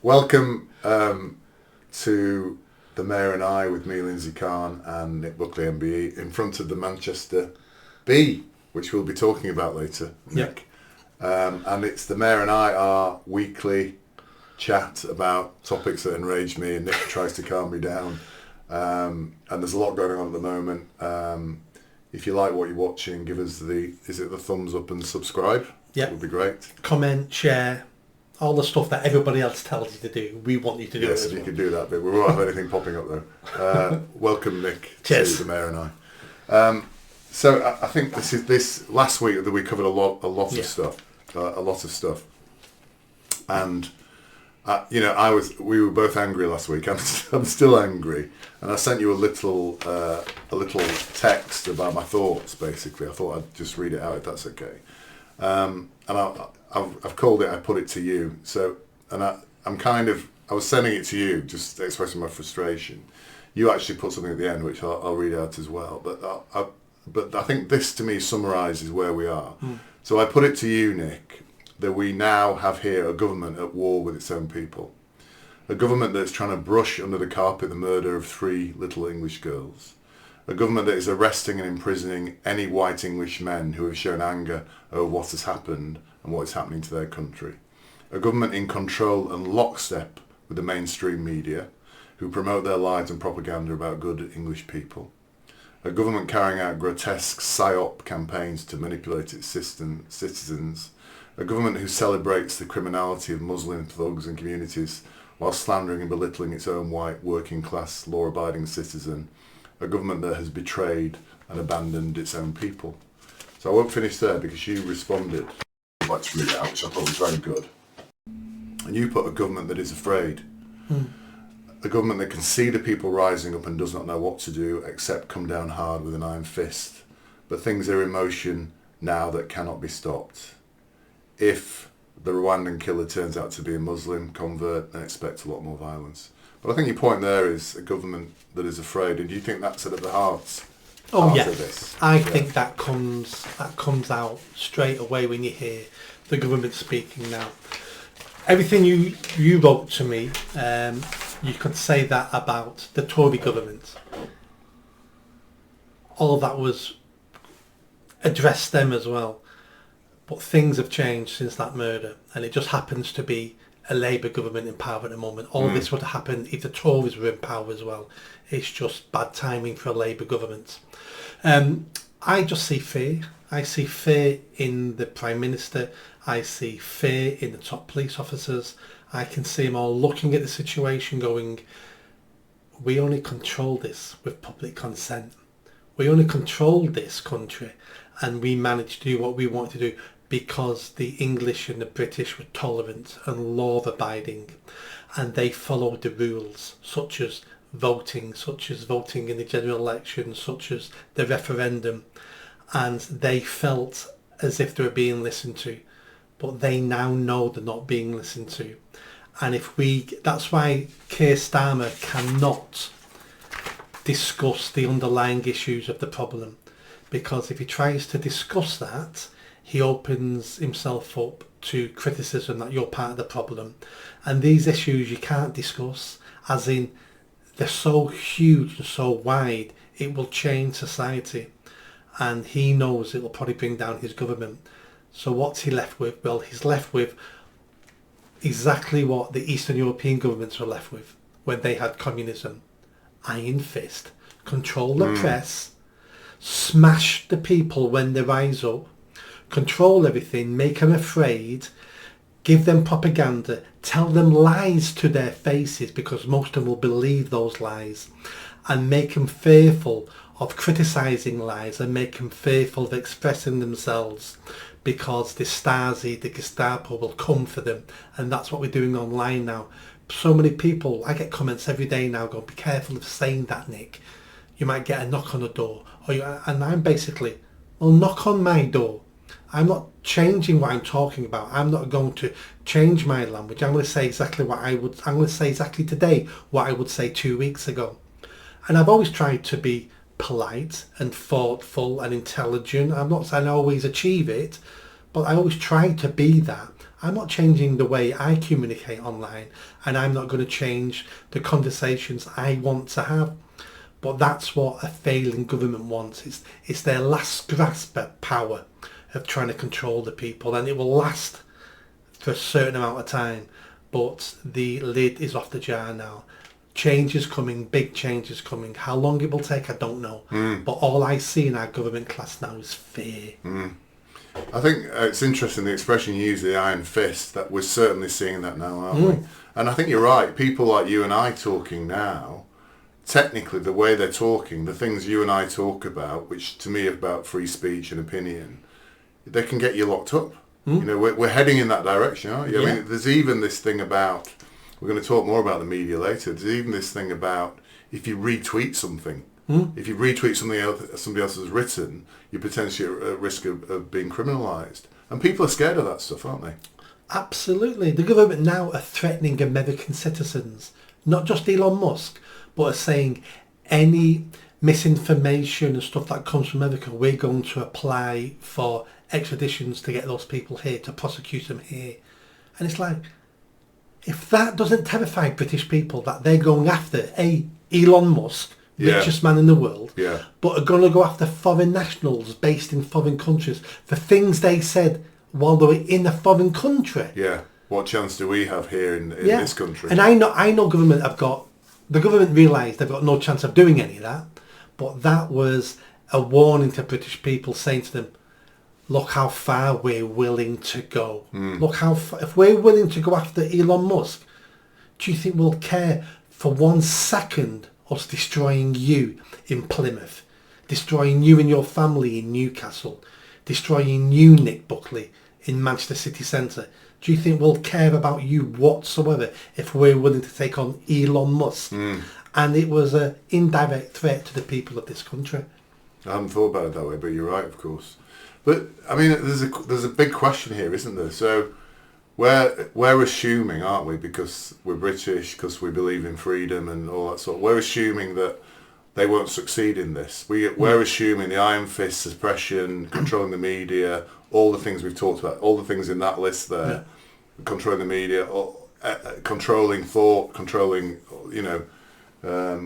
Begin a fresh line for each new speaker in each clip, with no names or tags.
Welcome to The Mayor and I with me, Lindsay Khan, and Nick Buckley, MBE, in front of the Manchester Bee, which we'll be talking about later, Nick. And it's The Mayor and I, our weekly chat about topics that enrage me, and Nick tries to calm me down. And there's a lot going on at the moment. If you like what you're watching, give us the thumbs up and subscribe.
Yeah.
It would be great.
Comment, share, all the stuff that everybody else tells you to do. We want you to do it as
Yes,
well.
you can do that bit. We won't have anything popping up though. Welcome, Nick,
Cheers.
to The Mayor and I. So I think this last week that we covered a lot of stuff, and we were both angry last week. I'm still angry, and I sent you a little text about my thoughts. Basically, I thought I'd just read it out if that's okay. And I've called it. I put it to you. So, and I was sending it to you, just expressing my frustration. You actually put something at the end, which I'll read out as well. But I think this to me summarises where we are. So I put it to you, Nick, that we now have here a government at war with its own people. A government that's trying to brush under the carpet the murder of 3 little English girls. A government that is arresting and imprisoning any white English men who have shown anger over what has happened and what is happening to their country. A government in control and lockstep with the mainstream media, who promote their lies and propaganda about good English people. A government carrying out grotesque Psy-Ops campaigns to manipulate its citizens. A government who celebrates the criminality of Muslim thugs and communities while slandering and belittling its own white working class law-abiding citizen. A government that has betrayed and abandoned its own people. So I won't finish there because you responded. I'd like to read it out, which I thought was very good. And you put a government that is afraid. A government that can see the people rising up and does not know what to do except come down hard with an iron fist. But things are in motion now that cannot be stopped. If the Rwandan killer turns out to be a Muslim convert, then expect a lot more violence. But I think your point there is a government that is afraid. And do you think that's at the heart
Oh yeah,
of this?
I think that comes out straight away when you hear the government speaking now. Everything you wrote to me, you could say that about the Tory government. All of that was addressed them as well. But things have changed since that murder, and it just happens to be a Labour government in power at the moment. All this would have happened if the Tories were in power as well. It's just bad timing for a Labour government. I just see fear. I see fear in the Prime Minister. I see fear in the top police officers. I can see them all looking at the situation going, we only control this with public consent. We only control this country, and we managed to do what we wanted to do because the English and the British were tolerant and law-abiding, and they followed the rules, such as voting in the general election, such as the referendum, and they felt as if they were being listened to. But they now know they're not being listened to. And that's why Keir Starmer cannot discuss the underlying issues of the problem. Because if he tries to discuss that, he opens himself up to criticism that you're part of the problem. And these issues you can't discuss, as in they're so huge and so wide, it will change society. And he knows it will probably bring down his government. So what's he left with? Well, he's left with exactly what the Eastern European governments were left with when they had communism. Iron fist. Control the press. Smash the people when they rise up. Control everything. Make them afraid. Give them propaganda. Tell them lies to their faces, because most of them will believe those lies. And make them fearful of criticising lies, and make them fearful of expressing themselves, because the Stasi, the Gestapo will come for them. And that's what we're doing online now. So many people, I get comments every day now going, be careful of saying that, Nick. You might get a knock on the door. And I'm basically, well, knock on my door. I'm not changing what I'm talking about. I'm not going to change my language. I'm going to say exactly I'm going to say exactly today what I would say 2 weeks ago. And I've always tried to be polite and thoughtful and intelligent. I'm not saying I always achieve it, but I always try to be that. I'm not changing the way I communicate online, and I'm not going to change the conversations I want to have. But that's what a failing government wants. It's their last grasp at power of trying to control the people, and it will last for a certain amount of time. But the lid is off the jar now. Change is coming, big change is coming. How long it will take, I don't know. But all I see in our government class now is fear.
I think it's interesting the expression you use, the iron fist, that we're certainly seeing that now, aren't we? And I think you're right. People like you and I talking now, technically the way they're talking, the things you and I talk about, which to me are about free speech and opinion, they can get you locked up. You know, we're heading in that direction, aren't you? I mean, there's even this thing about, we're going to talk more about the media later, there's even this thing about if you retweet something, if you retweet something else somebody else has written, you're potentially at risk of being criminalised. And people are scared of that stuff, aren't they?
Absolutely. The government now are threatening American citizens, not just Elon Musk, but are saying any misinformation and stuff that comes from America, we're going to apply for extraditions to get those people here, to prosecute them here. And it's like, if that doesn't terrify British people, that they're going after Elon Musk, richest man in the world, but are going to go after foreign nationals based in foreign countries for things they said while they were in a foreign country.
Yeah. What chance do we have here in this country?
And I know the government realised they've got no chance of doing any of that, but that was a warning to British people, saying to them, look how far we're willing to go. Look how far, if we're willing to go after Elon Musk, do you think we'll care for 1 second us destroying you in Plymouth, destroying you and your family in Newcastle, destroying you, Nick Buckley, in Manchester city centre? Do you think we'll care about you whatsoever if we're willing to take on Elon Musk? And it was an indirect threat to the people of this country.
I haven't thought about it that way, but you're right, of course. But I mean, there's a big question here, isn't there? So we're assuming, aren't we, because we're British, because we believe in freedom and all that sort. We're assuming that they won't succeed in this. We're assuming the iron fist, suppression, controlling the media, all the things we've talked about, all the things in that list there, controlling the media, controlling thought, controlling,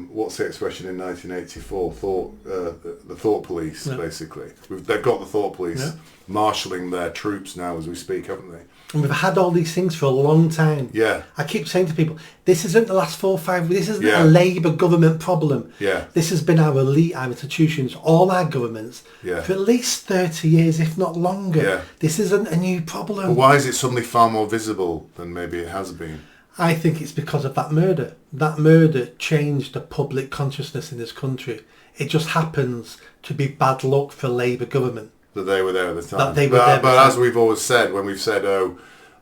what's the expression in 1984? The thought police, basically. They've got the thought police marshalling their troops now as we speak, haven't they?
And we've had all these things for a long time.
Yeah.
I keep saying to people, this isn't the last 4 or 5 weeks. This isn't a Labour government problem.
Yeah.
This has been our elite, our institutions, all our governments for at least 30 years, if not longer.
Yeah.
This isn't a new problem.
But why is it suddenly far more visible than maybe it has been?
I think it's because of that murder. That murder changed the public consciousness in this country. It just happens to be bad luck for Labour government.
That they were there at the time. But as we've always said, when we've said,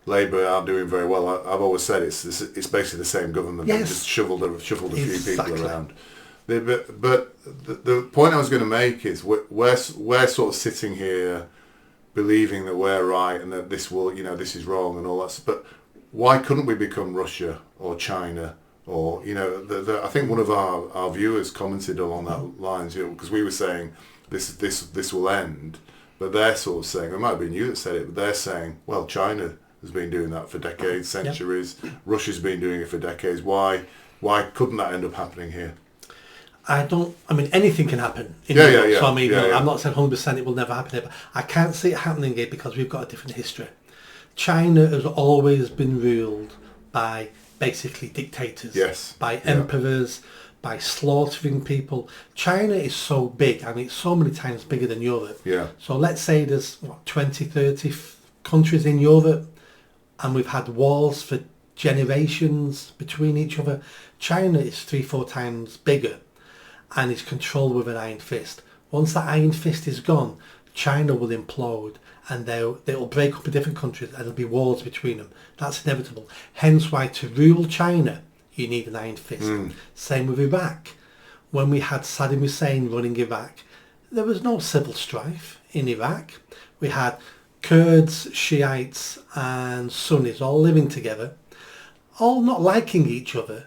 Labour aren't doing very well, I've always said it's basically the same government. Yes. They just shuffled a few people around. But the point I was going to make is we're sort of sitting here believing that we're right and that this is wrong and all that. But why couldn't we become Russia or China? Or I think one of our viewers commented along that lines, because we were saying this will end. But they're sort of saying, it might have been you that said it, but they're saying, well, China has been doing that for decades, centuries. Russia's been doing it for decades. Why couldn't that end up happening here?
I mean, anything can happen. So I mean, I'm not saying 100% it will never happen here, but I can't see it happening here because we've got a different history. China has always been ruled by basically dictators, by emperors, by slaughtering people. China is so big, I mean, it's so many times bigger than Europe. Yeah. So let's say there's 20, 30 countries in Europe, and we've had wars for generations between each other. China is 3-4 times bigger, and is controlled with an iron fist. Once that iron fist is gone, China will implode, and they'll break up in different countries, and there'll be wars between them. That's inevitable. Hence why to rule China, you need an iron fist. Same with Iraq. When we had Saddam Hussein running Iraq, there was no civil strife in Iraq. We had Kurds, Shiites and Sunnis all living together, all not liking each other,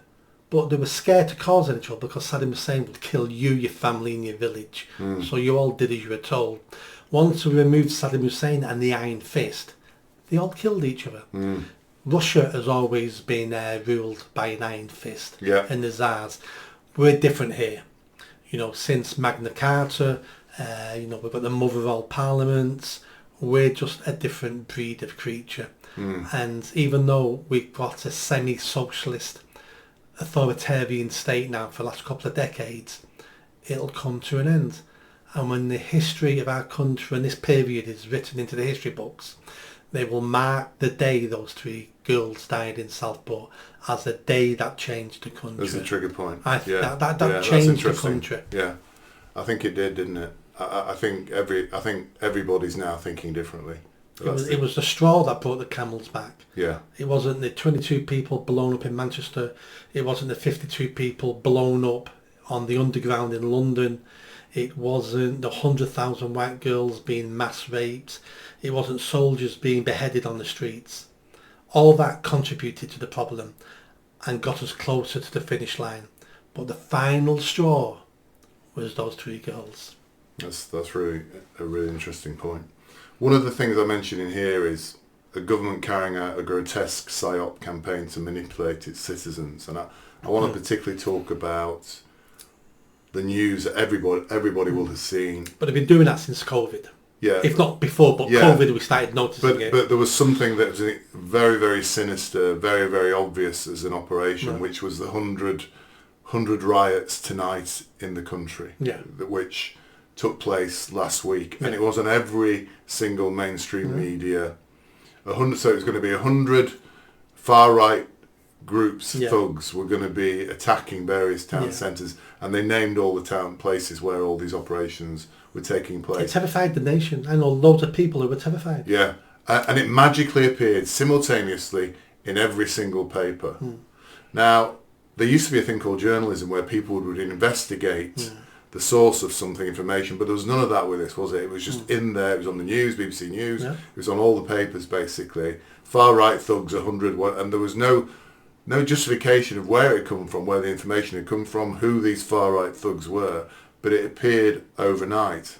but they were scared to cause any trouble because Saddam Hussein would kill you, your family and your village. So you all did as you were told. Once we removed Saddam Hussein and the iron fist, they all killed each other. Russia has always been ruled by an iron fist, and the Tsars. We're different here. You know, since Magna Carta, you know, we've got the mother of all parliaments. We're just a different breed of creature. And even though we've got a semi-socialist authoritarian state now for the last couple of decades, it'll come to an end. And when the history of our country and this period is written into the history books, they will mark the day those 3 girls died in Southport as a day that changed the country.
That's a trigger point.
That changed the country.
Yeah, I think it did, didn't it? I think everybody's now thinking differently.
It was the straw that brought the camel's back.
Yeah.
It wasn't the 22 people blown up in Manchester. It wasn't the 52 people blown up on the underground in London. It wasn't the 100,000 white girls being mass raped. It wasn't soldiers being beheaded on the streets. All that contributed to the problem and got us closer to the finish line. But the final straw was those 3 girls.
That's really a really interesting point. One of the things I mentioned in here is a government carrying out a grotesque Psy-Ops campaign to manipulate its citizens, and I want to particularly talk about the news that everybody will have seen.
But they've been doing that since COVID.
Yeah.
If not before, but COVID we started noticing it.
But there was something that was very, very sinister, very, very obvious as an operation, which was the 100 riots tonight in the country, which took place last week, and it was on every single mainstream media. So it was going to be 100 far right groups, thugs, were going to be attacking various town centres, and they named all the town places where all these operations were taking place.
It terrified the nation. I know loads of people who were terrified.
Yeah, and it magically appeared simultaneously in every single paper. Now, there used to be a thing called journalism where people would investigate the source of something, information, but there was none of that with this, was it? It was just in there. It was on the news, BBC News. It was on all the papers, basically. Far right thugs, 100, and there was no justification of where it had come from, where the information had come from, who these far right thugs were, but it appeared overnight.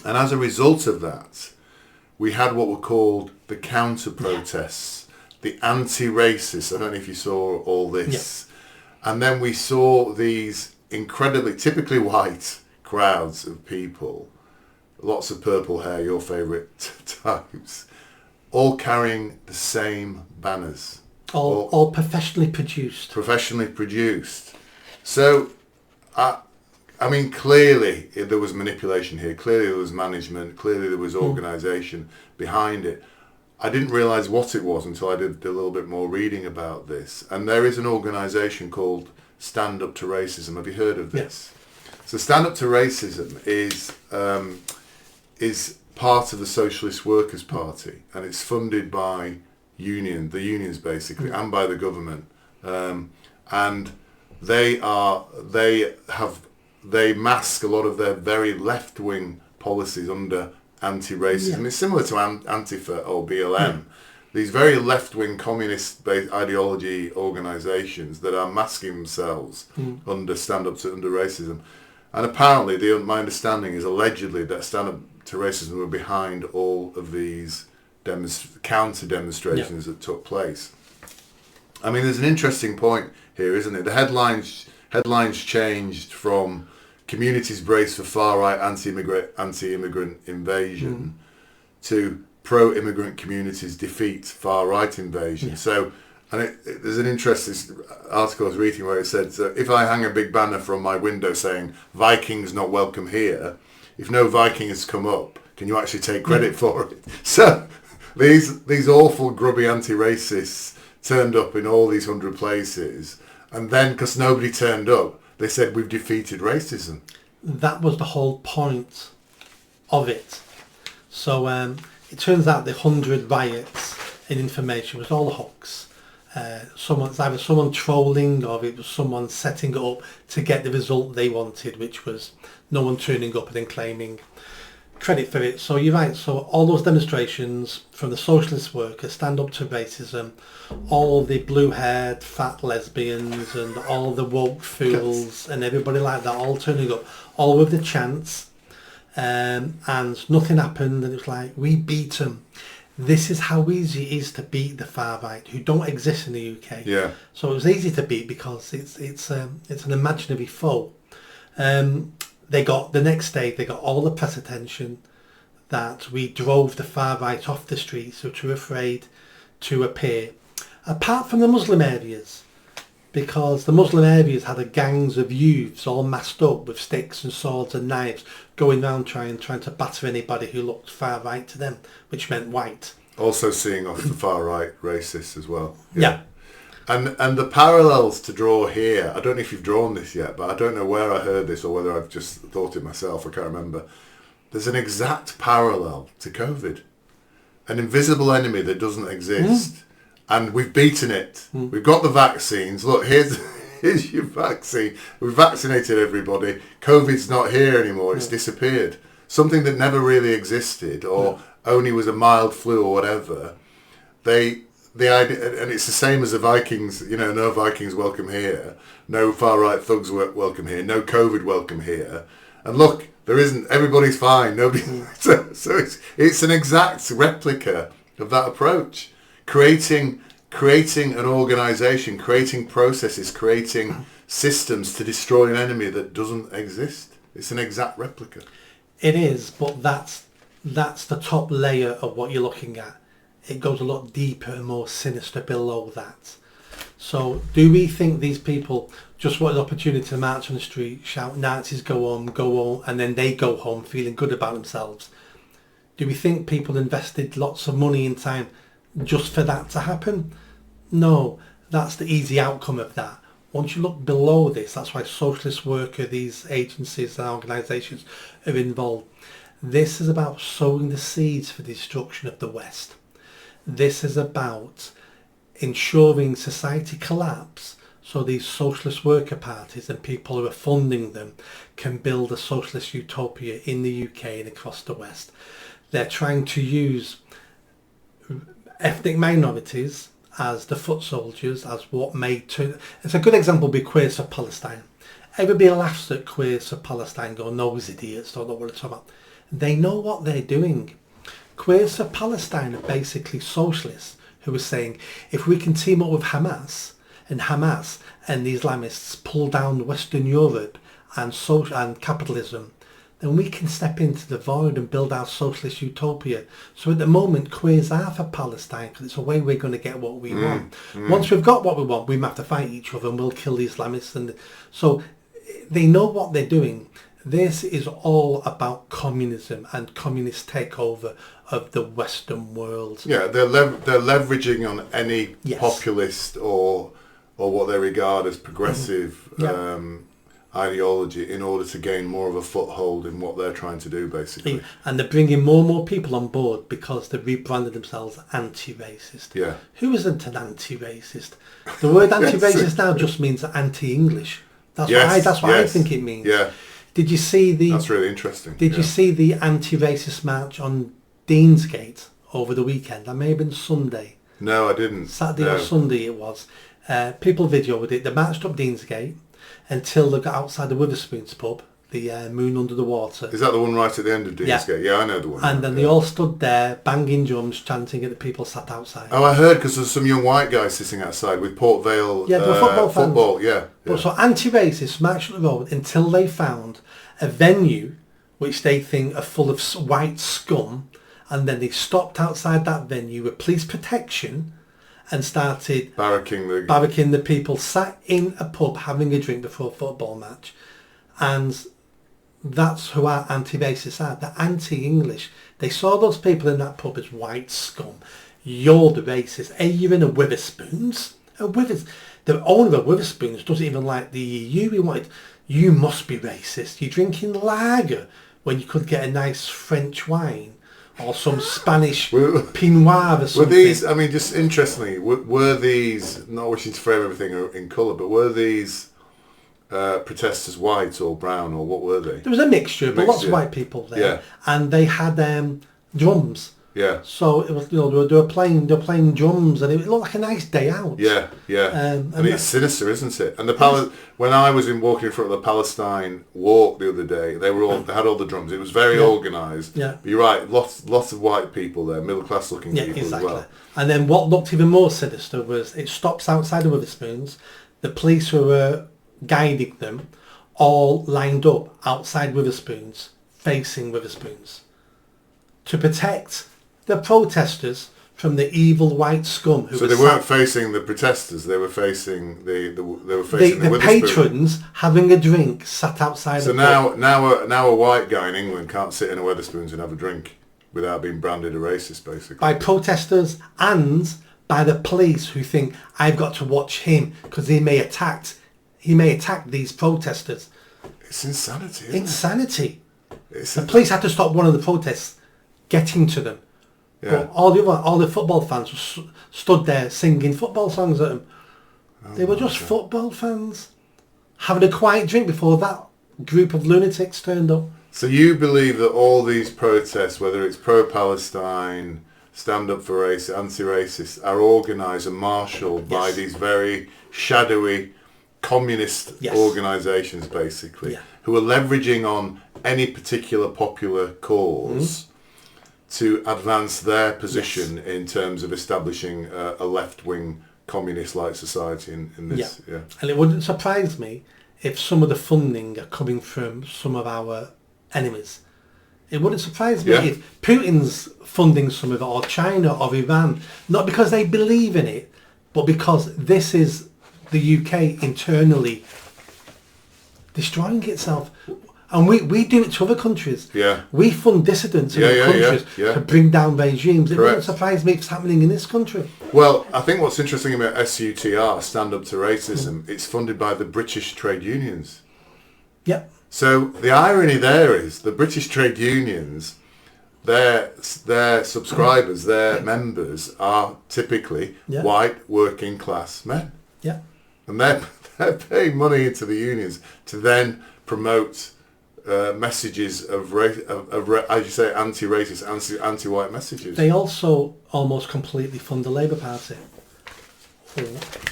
And as a result of that, we had what were called the counter-protests, the anti-racists. I don't know if you saw all this. And then we saw these incredibly, typically white crowds of people, lots of purple hair, your favourite types, all carrying the same banners.
All professionally produced.
Professionally produced. So, I mean, clearly there was manipulation here. Clearly there was management. Clearly there was organisation behind it. I didn't realise what it was until I did a little bit more reading about this. And there is an organisation called Stand Up to Racism. Have you heard of this? So Stand Up to Racism is part of the Socialist Workers' Party, and it's funded by the unions basically, and by the government. And they mask a lot of their very left-wing policies under anti-racism. It's similar to Antifa or BLM. These very left-wing communist-based ideology organisations that are masking themselves under under racism. And apparently, my understanding is allegedly that Stand Up to Racism were behind all of these counter-demonstrations that took place. I mean, there's an interesting point here, isn't it? The headlines changed from communities brace for far-right anti-immigrant invasion to pro-immigrant communities defeat far-right invasion. So, and there's an interesting article I was reading where it said, so if I hang a big banner from my window saying, Vikings not welcome here, if no Viking has come up, can you actually take credit for it? So, these awful grubby anti-racists turned up in all these 100 places, and then, because nobody turned up, they said, we've defeated racism. That
was the whole point of it. So it turns out the 100 riots in information was all a hoax. Either someone trolling, or it was someone setting it up to get the result they wanted, which was no one turning up and then claiming credit for it. So you're right, so all those demonstrations from the socialist workers, Stand Up to Racism, all the blue-haired fat lesbians and all the woke fools and everybody like that all turning up, all with the chants, and nothing happened, and it was like, we beat them. This is how easy it is to beat the far right, who don't exist in the UK.
Yeah.
So it was easy to beat because it's an imaginary foe. They got the next day. They got all the press attention that we drove the far right off the streets, which were afraid to appear, apart from the Muslim areas, because the Muslim areas had a gangs of youths all masked up with sticks and swords and knives going around trying to batter anybody who looked far right to them, which meant white.
Also seeing off the far right racists as well.
Yeah.
And the parallels to draw here, I don't know if you've drawn this yet, but I don't know where I heard this or whether I've just thought it myself, I can't remember. There's an exact parallel to COVID. An invisible enemy that doesn't exist. And we've beaten it. We've got the vaccines. Look, here's your vaccine. We've vaccinated everybody. COVID's not here anymore. It's disappeared. Something that never really existed or only was a mild flu or whatever. The idea, and it's the same as the Vikings, no Vikings welcome here. No far-right thugs welcome here. No COVID welcome here. And look, there isn't. Everybody's fine. Nobody. So it's an exact replica of that approach. Creating an organisation, creating processes, creating systems to destroy an enemy that doesn't exist. It's an exact replica.
It is, but that's the top layer of what you're looking at. It goes a lot deeper and more sinister below that. So do we think these people just want an opportunity to march on the street, shout Nazis go home, and then they go home feeling good about themselves? Do we think people invested lots of money and time just for that to happen? No, that's the easy outcome of that. Once you look below this, that's why socialist worker, these agencies and organisations are involved. This is about sowing the seeds for the destruction of the West. This is about ensuring society collapse so these socialist worker parties and people who are funding them can build a socialist utopia in the UK and across the West. They're trying to use ethnic minorities as the foot soldiers, as what made to... It's a good example would be Queers for Palestine. Everybody laughs at Queers for Palestine, going, no, those idiots don't know what they're talking about. They know what they're doing. Queers for Palestine are basically socialists who are saying, if we can team up with Hamas and the Islamists pull down Western Europe and capitalism, then we can step into the void and build our socialist utopia. So at the moment, queers are for Palestine because it's a way we're going to get what we want. Once we've got what we want, we have to fight each other and we'll kill the Islamists. So they know what they're doing. This is all about communism and communist takeover of the Western world.
Yeah, they're leveraging on any populist or what they regard as progressive ideology in order to gain more of a foothold in what they're trying to do, basically.
And they're bringing more and more people on board because they've rebranded themselves anti-racist.
Yeah.
Who isn't an anti-racist? The word anti-racist now just means anti-English. That's what I think it means.
Yeah.
Did you see the...
That's really interesting.
Did you see the anti-racist march on Deansgate over the weekend? That may have been Sunday.
No, I didn't.
Saturday or Sunday it was. People videoed it. They marched up Deansgate until they got outside the Witherspoons pub, the Moon Under the Water.
Is that the one right at the end of Deansgate? Yeah, I know the one.
And then they all stood there, banging drums, chanting at the people sat outside.
Oh, I heard, because there's some young white guys sitting outside with Port Vale football. Yeah.
But so anti-racists marched up the road until they found a venue which they think are full of white scum, and then they stopped outside that venue with police protection and started barracking the people, sat in a pub having a drink before a football match. And that's who our anti-racists are. They're anti-English. They saw those people in that pub as white scum. You're the racist. Hey, you're in a Witherspoons. The owner of Witherspoons doesn't even like the EU. You must be racist. You're drinking lager when you could get a nice French wine or some Spanish Pinot Noir or something.
Were these, I mean, just interestingly, were these, not wishing to frame everything in colour, but were these protesters white or brown, or what were they?
There was a mixture, but lots of white people there.
Yeah.
And they had drums
Yeah.
So it was, they were playing drums, and it looked like a nice day out.
Yeah, yeah. And it's sinister, isn't it? And when I was walking in front of the Palestine walk the other day, they had all the drums. It was very organised.
Yeah.
But you're right, lots of white people there, middle class looking people
exactly.
as well.
And then what looked even more sinister was it stops outside of Witherspoons. The police who were guiding them all lined up outside Witherspoons, facing Witherspoons, to protect the protesters from the evil white scum.
So they weren't facing the protesters; they were facing the
patrons having a drink sat outside.
So now a white guy in England can't sit in a Wetherspoons and have a drink without being branded a racist, basically.
By protesters and by the police who think I've got to watch him because he may attack these protesters.
It's insanity.
Insanity. The police had to stop one of the protests getting to them.
Yeah.
But all the football fans stood there singing football songs at them. They were just football fans having a quiet drink before that group of lunatics turned up.
So you believe that all these protests, whether it's pro-Palestine, stand up for race, anti-racist, are organised and marshalled by these very shadowy communist organisations, basically, who are leveraging on any particular popular cause to advance their position in terms of establishing a left-wing communist-like society in this. Yeah.
And it wouldn't surprise me if some of the funding are coming from some of our enemies. It wouldn't surprise me if Putin's funding some of it, or China or Iran, not because they believe in it, but because this is the UK internally destroying itself. And we do it to other countries.
Yeah.
We fund dissidents in other countries to bring down regimes. It wouldn't surprise me if it's happening in this country.
Well, I think what's interesting about SUTR, Stand Up to Racism, it's funded by the British trade unions.
Yep.
So the irony there is the British trade unions, their subscribers, their members are typically white working class men.
Yeah.
And they're paying money into the unions to then promote messages of as you say, anti-racist, anti-white messages.
They also almost completely fund the Labour Party.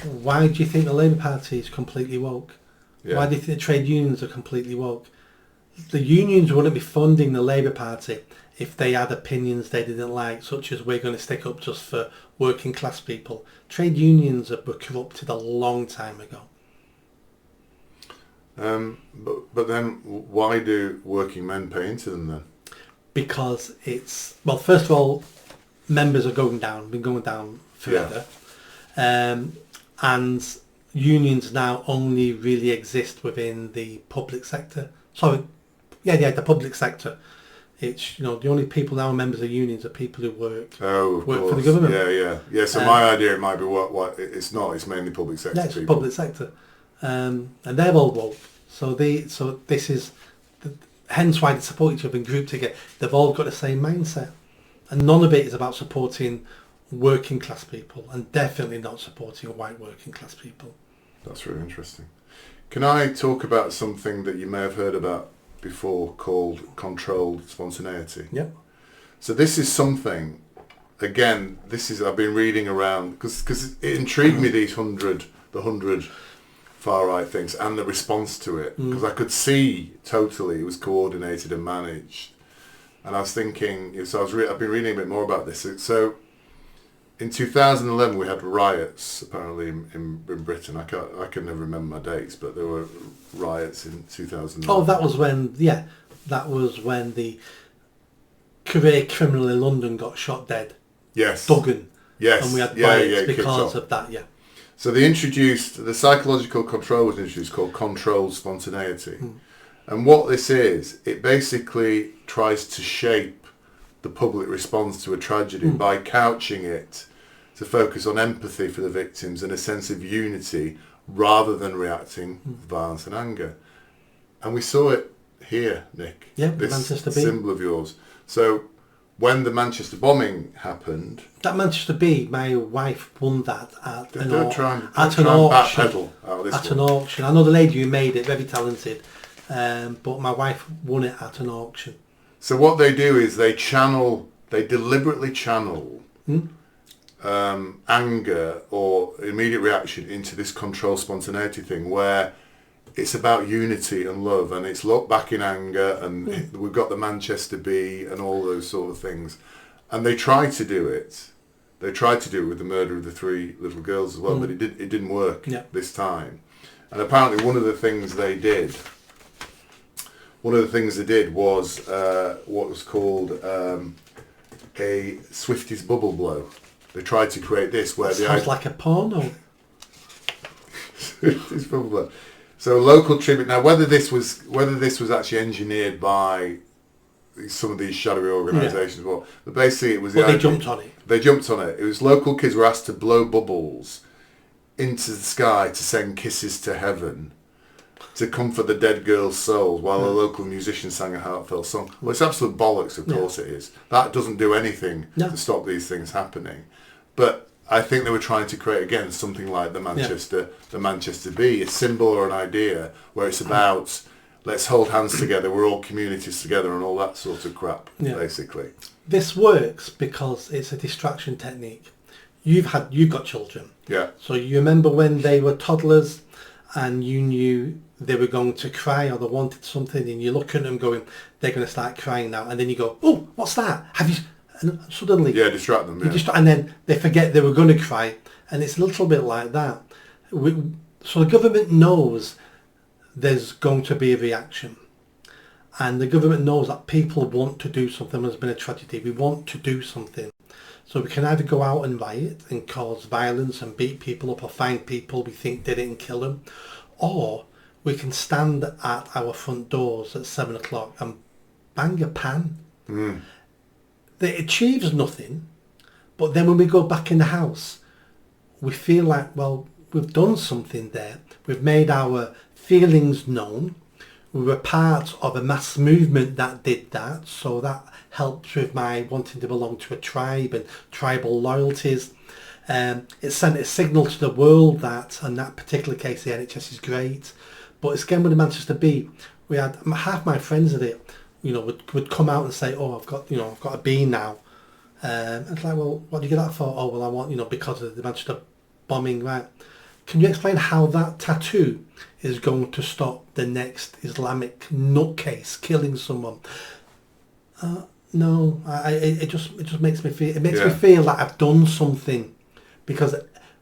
Why do you think the Labour Party is completely woke? Yeah. Why do you think the trade unions are completely woke? The unions wouldn't be funding the Labour Party if they had opinions they didn't like, such as we're going to stick up just for working class people. Trade unions were corrupted a long time ago.
But then why do working men pay into them then?
Because first of all, members are been going down further. And unions now only really exist within the public sector. The public sector. It's, the only people now members of unions are people who work for the government.
Yeah. So my idea, it might be what it's not. It's mainly public sector people.
It's public sector, and they're all woke. So this is hence why they support each other and group together. They've all got the same mindset, and none of it is about supporting working class people, and definitely not supporting white working class people.
That's really interesting. Can I talk about something that you may have heard about before called controlled spontaneity?
Yeah.
So this is something, again, I've been reading around, because it intrigued me, the 100 far-right things, and the response to it, because I could see totally it was coordinated and managed. And I was thinking, I've been reading a bit more about this. So in 2011 we had riots apparently in Britain. I can never remember my dates, but there were riots in 2011.
Oh, that was when the career criminal in London got shot dead.
Yes.
Duggan.
Yes.
And we had riots because of that,
So they introduced, the psychological control was introduced, called controlled spontaneity. And what this is, it basically tries to shape the public response to a tragedy by couching it to focus on empathy for the victims and a sense of unity rather than reacting with violence and anger. And we saw it here, Nick.
Yeah,
this
Manchester Bee.
symbol of yours. So when the Manchester bombing happened...
That Manchester Bee, my wife won that at an auction.
At an
auction. I know the lady who made it, very talented, but my wife won it at an auction.
So what they do is they channel they deliberately channel anger or immediate reaction into this control spontaneity thing, where it's about unity and love, and it's look back in anger, and we've got the Manchester Bee and all those sort of things, and they tried to do it. They tried to do it with the murder of the 3 little girls as well, but it didn't work this time. And apparently one of the things they did was what was called a Swifties bubble blow. They tried to create this where
sounds like a porno.
Swifties bubble blow. So local tribute. Now, whether this was actually engineered by some of these shadowy organisations, but basically it was.
They jumped on it.
They jumped on it. It was local kids were asked to blow bubbles into the sky to send kisses to heaven, to comfort the dead girls' souls, while a local musician sang a heartfelt song. Well, it's absolute bollocks. Of course, it is. That doesn't do anything to stop these things happening. But I think they were trying to create again something like the Manchester Bee, a symbol or an idea where it's about let's hold hands together, we're all communities together, and all that sort of crap. Basically,
this works because it's a distraction technique. You've got children, so you remember when they were toddlers, and you knew they were going to cry or they wanted something, and you look at them going, they're going to start crying now, and then you go, oh, what's that? Have you? And suddenly
distract them,
and then they forget they were going to cry, and it's a little bit like that. So the government knows there's going to be a reaction, and the government knows that people want to do something. There's been a tragedy, we want to do something, so we can either go out and riot and cause violence and beat people up or find people we think did it and kill them, or we can stand at our front doors at 7 o'clock and bang a pan. That achieves nothing, but then when we go back in the house, we feel like, well, we've done something there. We've made our feelings known. We were part of a mass movement that did that, so that helps with my wanting to belong to a tribe and tribal loyalties. It sent a signal to the world that, in that particular case, the NHS is great. But it's again with the Manchester Bee. We had half my friends at it. Would come out and say, oh, I've got a bee now. It's like, well, what do you get that for? Oh, well, I want, because of the Manchester bombing, right? Can you explain how that tattoo is going to stop the next Islamic nutcase killing someone? No, it just makes me feel, me feel like I've done something, because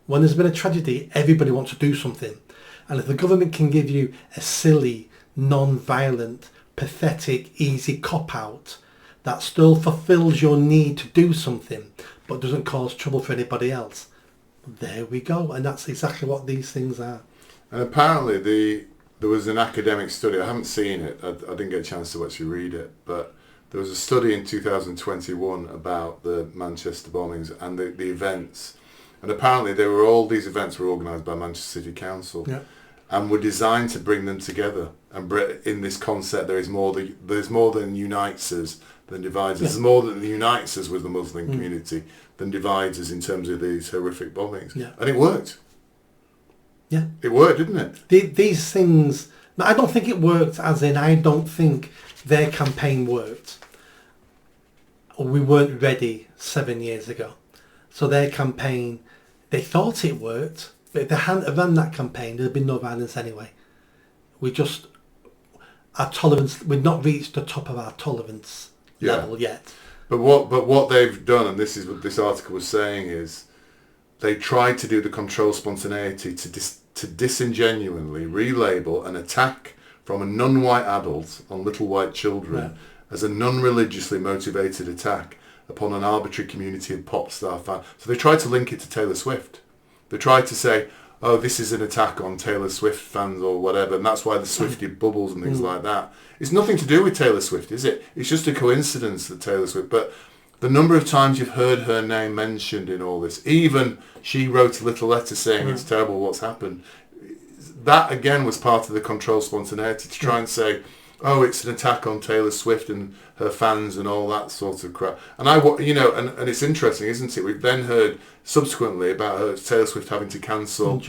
when there's been a tragedy, everybody wants to do something. And if the government can give you a silly, non-violent, pathetic, easy cop-out that still fulfills your need to do something but doesn't cause trouble for anybody else, there we go. And that's exactly what these things are.
And apparently there was an academic study, I haven't seen it, I didn't get a chance to actually read it, but there was a study in 2021 about the Manchester bombings and the events, and apparently all these events were organised by Manchester City Council. And were designed to bring them together. And in this concept, there's more than unites us than divides us. There's more than unites us with the Muslim community than divides us in terms of these horrific bombings. And it worked. It worked, didn't it?
These things, I don't think it worked as in, I don't think their campaign worked. We weren't ready 7 years ago. So their campaign, they thought it worked. But if they hadn't run that campaign, there'd been no violence anyway. Our tolerance, we'd not reached the top of our tolerance level yet.
But what they've done, and this is what this article was saying, is they tried to do the control spontaneity to disingenuously relabel an attack from a non-white adult on little white children as a non-religiously motivated attack upon an arbitrary community of pop star fans. So they tried to link it to Taylor Swift. They tried to say, oh, this is an attack on Taylor Swift fans or whatever, and that's why the Swifty bubbles and things like that. It's nothing to do with Taylor Swift, is it? It's just a coincidence that Taylor Swift, but the number of times you've heard her name mentioned in all this, even she wrote a little letter saying it's terrible what's happened. That again was part of the control spontaneity, to try and say, oh, it's an attack on Taylor Swift and her fans and all that sort of crap. And and it's interesting, isn't it? We've then heard subsequently about Taylor Swift having to cancel in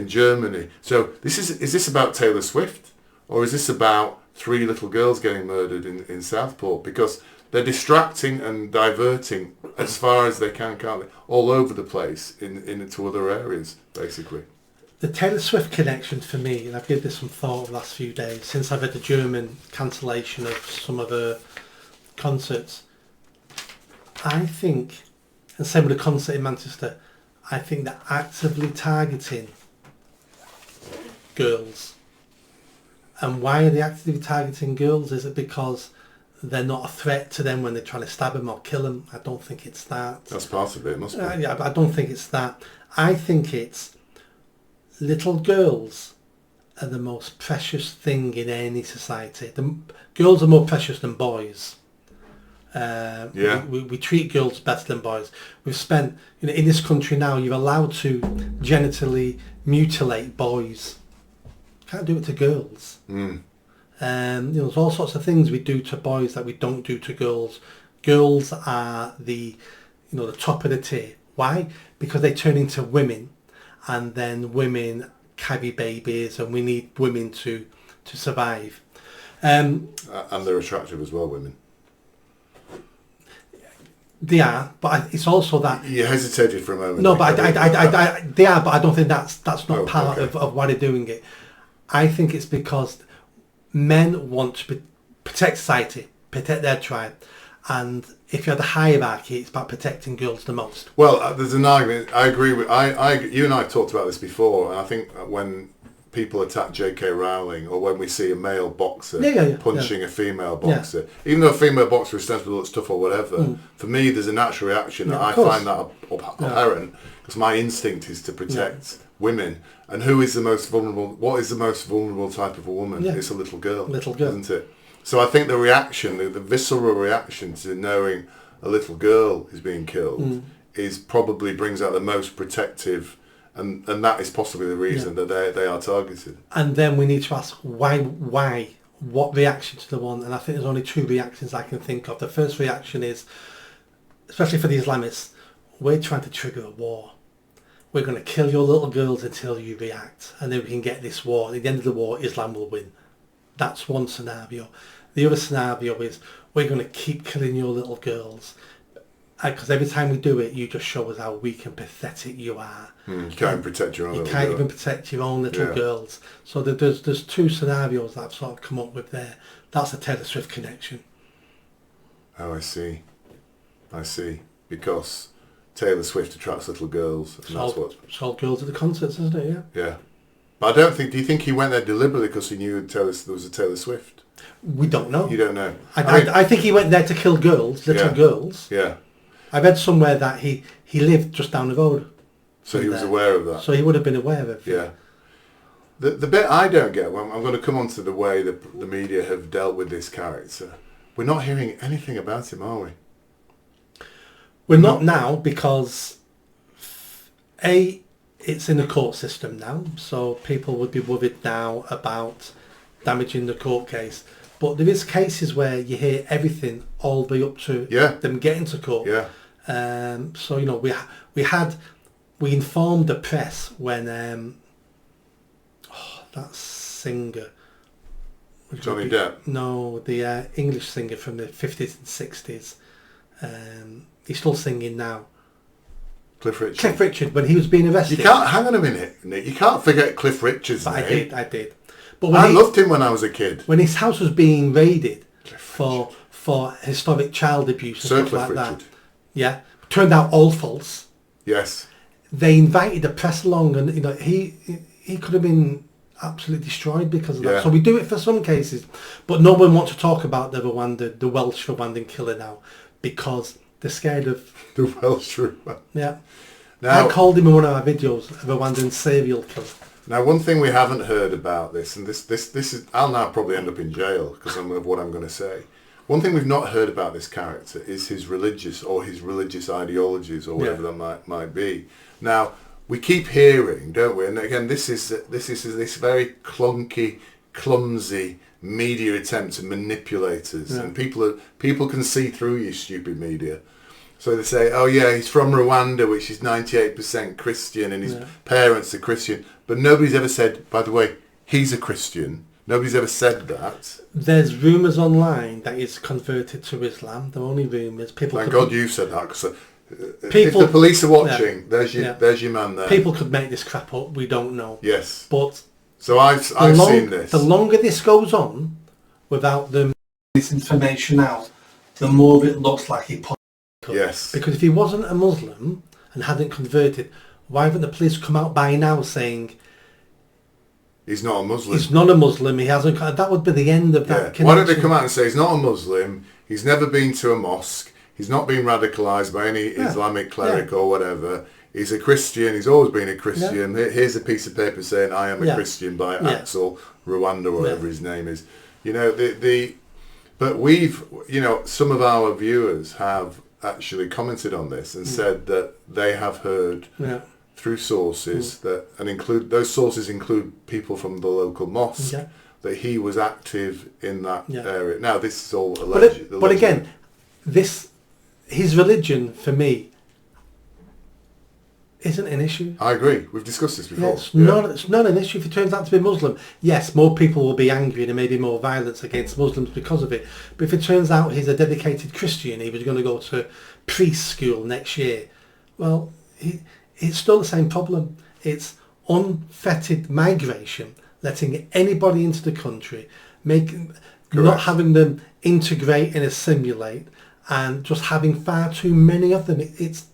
Germany. So is this about Taylor Swift, or is this about 3 little girls getting murdered in Southport? Because they're distracting and diverting as far as they can, can't they? All over the place into other areas, basically.
The Taylor Swift connection for me, and I've given this some thought the last few days, since I've had the German cancellation of some of her concerts, I think, and same with the concert in Manchester, I think they're actively targeting girls. And why are they actively targeting girls? Is it because they're not a threat to them when they're trying to stab them or kill them? I don't think it's that.
That's part of it, must be.
Yeah, I don't think it's that. I think it's little girls are the most precious thing in any society. Girls are more precious than boys. We treat girls better than boys. We've spent, in this country now, you're allowed to genitally mutilate boys. Can't do it to girls. There's all sorts of things we do to boys that we don't do to girls. Girls are the top of the tier. Why? Because they turn into women, and then women carry babies, and we need women to survive.
And they're attractive as well, women.
They are, but it's also that
you hesitated for a moment.
No, but they are, but I don't think that's not part
okay.
of why they're doing it. I think it's because men want to protect society, protect their tribe, and if you had a hierarchy, it's about protecting girls the most.
Well, there's an argument. I agree with. You and I talked about this before, and I think when people attack J.K. Rowling, or when we see a male boxer punching a female boxer, even though a female boxer ostensibly looks tough or whatever, for me there's a natural reaction. I find that apparent because my instinct is to protect women. And who is the most vulnerable? What is the most vulnerable type of a woman? Yeah. It's a little girl, isn't it? So I think the reaction, the visceral reaction to knowing a little girl is being killed, is probably brings out the most protective. And that is possibly the reason that they are targeted. And
then we need to ask why, what reaction to the one? And I think there's only two reactions I can think of. The first reaction is, especially for the Islamists, we're trying to trigger a war. We're going to kill your little girls until you react, and then we can get this war. At the end of the war, Islam will win. That's one scenario. The other scenario is we're going to keep killing your little girls, because every time we do it, you just show us how weak and pathetic you are.
You can't even protect your own little girls.
You can't even protect your own little girls. So there's two scenarios that I've sort of come up with there. That's a Taylor Swift connection.
Oh, I see. Because Taylor Swift attracts little girls. And that's what
sold girls at the concerts, isn't it?
Yeah. But I don't think... Do you think he went there deliberately because he knew there was a Taylor Swift?
We don't know.
You don't know.
I think he went there to kill girls, little girls.
Yeah.
I read somewhere that he lived just down the road.
So he was aware of that.
So he would have been aware of it.
Yeah. The bit I don't get, well, I'm going to come on to the way the media have dealt with this character. We're not hearing anything about him, are we?
We're not now because, it's in the court system now, so people would be worried now about damaging the court case. But there is cases where you hear everything all the way up to them getting to court.
Yeah.
So we informed the press when that singer,
Johnny Depp.
No, the English singer from the 50s and 60s. He's still singing now.
Cliff Richard.
Cliff Richard, when he was being arrested.
You can't, hang on a minute, Nick. You can't forget Cliff Richard's name.
I did. But
I loved him when I was a kid.
When his house was being raided for historic child abuse and stuff like that. Yeah. Turned out all false.
Yes.
They invited the press along, and he could have been absolutely destroyed because of that. So we do it for some cases, but no one wants to talk about the Welsh Rwandan killer now because they're scared of
the Welsh Rwandan.
Yeah. Now, I called him in one of our videos a Rwandan serial killer.
Now, one thing we haven't heard about this, and this is, I'll now probably end up in jail because of what I'm going to say. One thing we've not heard about this character is his religious ideologies or whatever that might be. Now, we keep hearing, don't we? And again, this is this very clunky, clumsy media attempt to manipulate us, and people can see through you, stupid media. So they say, oh yeah, he's from Rwanda, which is 98% Christian, and his parents are Christian. But nobody's ever said, by the way, he's a Christian. Nobody's ever said that.
There's rumours online that he's converted to Islam. They're only rumours. People.
Thank God you said that, because if the police are watching, there's your man there.
People could make this crap up. We don't know.
Yes.
But
so I've seen this.
The longer this goes on, without them this information out, the more it looks like he put.
Yes.
Because if he wasn't a Muslim and hadn't converted, why haven't the police come out by now saying
he's not a Muslim?
He's not a Muslim. He hasn't. That would be the end of that connection.
Why don't they come out and say he's not a Muslim? He's never been to a mosque. He's not been radicalised by any Islamic cleric or whatever. He's a Christian. He's always been a Christian. Here's a piece of paper saying I am a Christian by Axel Rwanda, or whatever his name is. You know, but we've, you know, some of our viewers have actually commented on this and said that they have heard through sources that, and those sources include people from the local mosque, that he was active in that area. Now this is all alleged.
But again, his religion for me isn't an issue.
I agree. We've discussed this before.
It's not an issue if it turns out to be Muslim. Yes, more people will be angry and there may be more violence against Muslims because of it. But if it turns out he's a dedicated Christian, he was going to go to preschool next year, well, it's still the same problem. It's unfettered migration, letting anybody into the country, not having them integrate and assimilate, and just having far too many of them.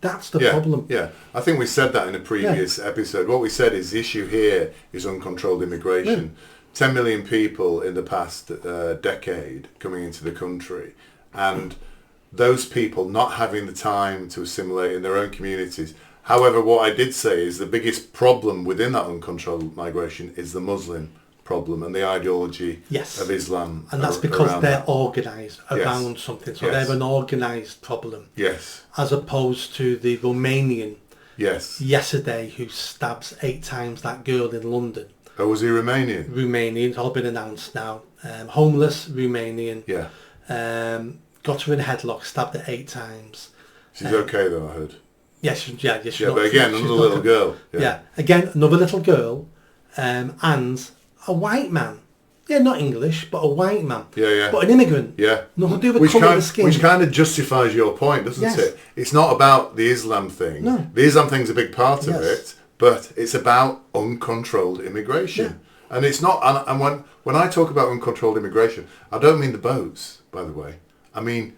That's the problem.
Yeah, I think we said that in a previous episode. What we said is the issue here is uncontrolled immigration. 10 million people in the past decade coming into the country, and those people not having the time to assimilate in their own communities. However, what I did say is the biggest problem within that uncontrolled migration is the Muslim problem and the ideology of Islam.
And that's because they're organised around something. So they're an organised problem.
Yes.
As opposed to the Romanian yesterday who stabs 8 times that girl in London.
Oh, was he Romanian?
Romanian. It's all been announced now. Homeless Romanian.
Yeah.
Got her in a headlock, stabbed her 8 times.
She's okay though, I heard.
Yes,
but again, another little girl.
Again, another little girl, and a white man. Yeah, not English, but a white man. But an immigrant.
Yeah.
Nothing to do with colour of the skin.
Which kind of justifies your point, doesn't it? It's not about the Islam thing.
No.
The Islam thing's a big part of it, but it's about uncontrolled immigration. And it's not. And when I talk about uncontrolled immigration, I don't mean the boats, by the way. I mean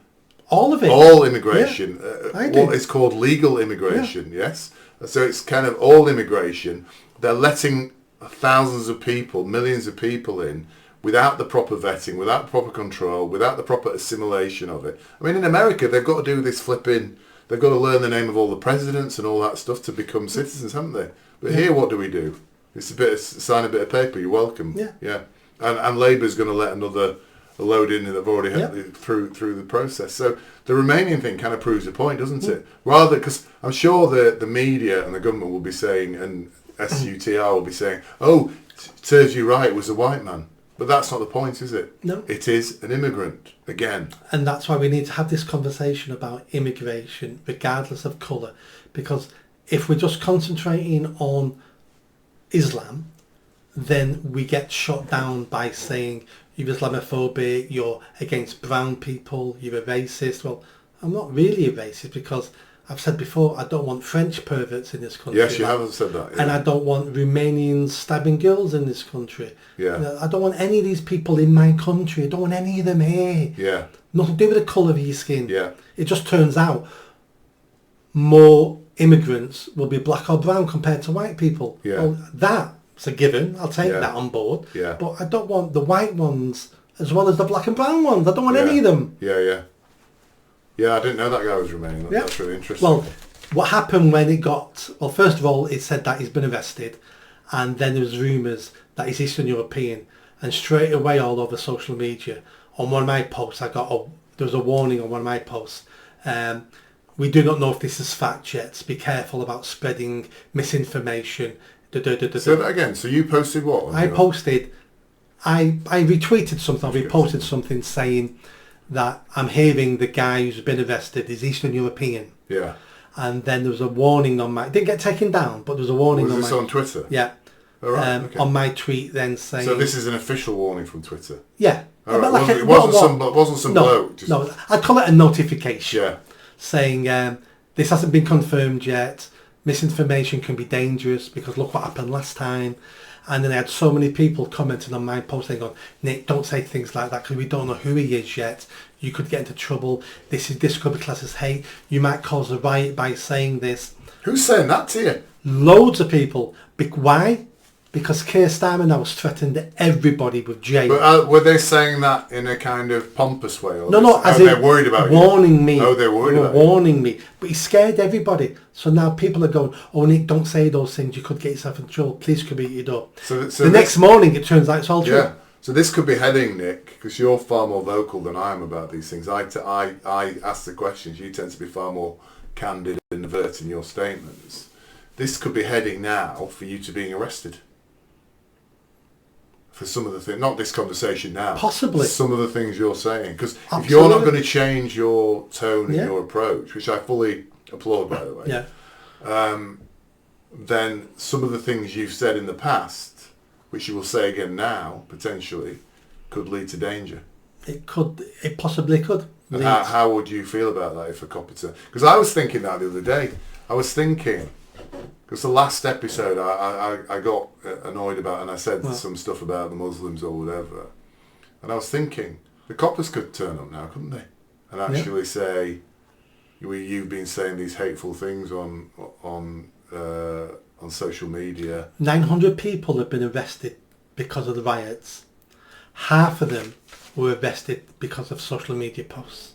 all of it.
All immigration.
What
is called legal immigration. Yes. So it's kind of all immigration. They're letting thousands of people, millions of people in without the proper vetting, without proper control, without the proper assimilation of it. I mean, in America, they've got to do this flipping, they've got to learn the name of all the presidents and all that stuff to become citizens, haven't they? But here, what do? It's sign a bit of paper, you're welcome. Yeah. And Labour's going to let another load in that they've already had through the process. So the Romanian thing kind of proves the point, doesn't it? Rather, because I'm sure the media and the government will be saying, and SUTR will be saying, oh, serves you right, it was a white man. But that's not the point, is it?
No.
It is an immigrant, again.
And that's why we need to have this conversation about immigration, regardless of colour. Because if we're just concentrating on Islam, then we get shot down by saying you're Islamophobic, you're against brown people, you're a racist. Well, I'm not really a racist because I've said before, I don't want French perverts in this country.
Yes, you haven't said that.
And I don't want Romanians stabbing girls in this country.
Yeah.
I don't want any of these people in my country. I don't want any of them here.
Yeah.
Nothing to do with the colour of your skin.
Yeah.
It just turns out more immigrants will be black or brown compared to white people.
Yeah.
Well, that's a given. I'll take that on board.
Yeah.
But I don't want the white ones as well as the black and brown ones. I don't want any of them.
Yeah, I didn't know that guy was Romanian. That's really interesting.
Well, what happened when it got... Well, first of all, it said that he's been arrested. And then there was rumours that he's Eastern European. And straight away all over social media, on one of my posts, there was a warning on one of my posts. We do not know if this is fact yet. Be careful about spreading misinformation.
Say that again. So you posted what?
I retweeted something. I reposted something saying that I'm hearing the guy who's been arrested is Eastern European.
Yeah.
And then there was a warning on my... It didn't get taken down, but there was a warning on my...
Was this on Twitter?
Yeah.
All right, okay.
on my tweet then saying...
So this is an official warning from Twitter?
Yeah.
All right. It wasn't some bloke? Just...
No, I'd call it a notification.
Yeah.
Saying, this hasn't been confirmed yet. Misinformation can be dangerous because look what happened last time. And then I had so many people commenting on my post saying, Nick, don't say things like that because we don't know who he is yet. You could get into trouble. This could be classed as hate. You might cause a riot by saying this.
Who's saying that to you?
Loads of people. Why? Because Keir Starmer now has threatened everybody with jail.
But were they saying that in a kind of pompous way? Or
No, as in
they're worried about
warning
you?
me.
Oh, they're worried about
warning me. But he scared everybody. So now people are going, oh, Nick, don't say those things. You could get yourself in trouble. Police could beat you up. So the next morning, it turns out it's all true.
Yeah. So this could be heading, Nick, because you're far more vocal than I am about these things. I ask the questions. You tend to be far more candid and avert in your statements. This could be heading now for you to being arrested. For some of the things, not this conversation now.
Possibly.
Some of the things you're saying. Because if you're not going to change your tone and your approach, which I fully applaud, by the way, then some of the things you've said in the past, which you will say again now, potentially, could lead to danger.
It could. It possibly could.
And how would you feel about that if a copper turned? Because I was thinking that the other day. I was thinking... Because the last episode I got annoyed about, and I said some stuff about the Muslims or whatever. And I was thinking, the coppers could turn up now, couldn't they? And actually say, you've been saying these hateful things on social media. 900
people have been arrested because of the riots. Half of them were arrested because of social media posts.